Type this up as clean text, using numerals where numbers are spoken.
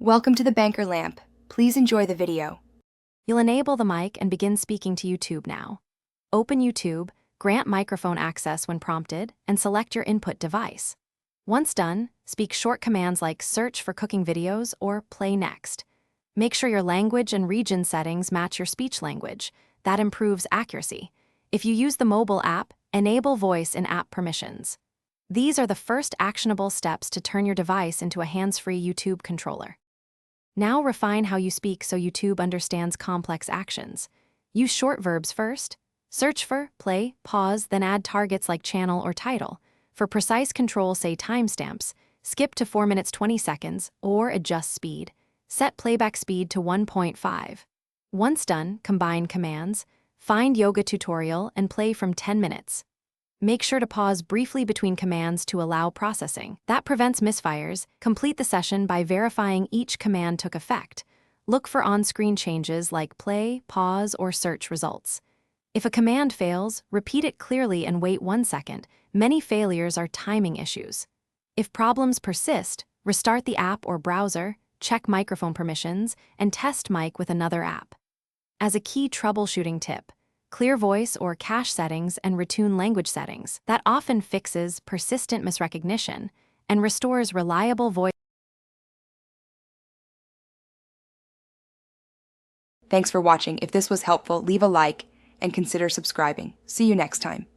Welcome to the Banker Lamp. Please enjoy the video. You'll enable the mic and begin speaking to YouTube now. Open YouTube, grant microphone access when prompted, and select your input device. Once done, speak short commands like search for cooking videos or play next. Make sure your language and region settings match your speech language. That improves accuracy. If you use the mobile app, enable voice in app permissions. These are the first actionable steps to turn your device into a hands-free YouTube controller. Now refine how you speak so YouTube understands complex actions. Use short verbs first. Search for, play, pause, then add targets like channel or title. For precise control, say timestamps. Skip to 4 minutes 20 seconds or adjust speed. Set playback speed to 1.5. Once done, combine commands. Find yoga tutorial and play from 10 minutes. Make sure to pause briefly between commands to allow processing. That prevents misfires. Complete the session by verifying each command took effect. Look for on-screen changes like play, pause, or search results. If a command fails, repeat it clearly and wait 1 second. Many failures are timing issues. If problems persist, restart the app or browser, check microphone permissions, and test mic with another app. As a key troubleshooting tip, clear voice or cache settings and retune language settings. That often fixes persistent misrecognition and restores reliable voice. Thanks for watching. If this was helpful, leave a like and consider subscribing. See you next time.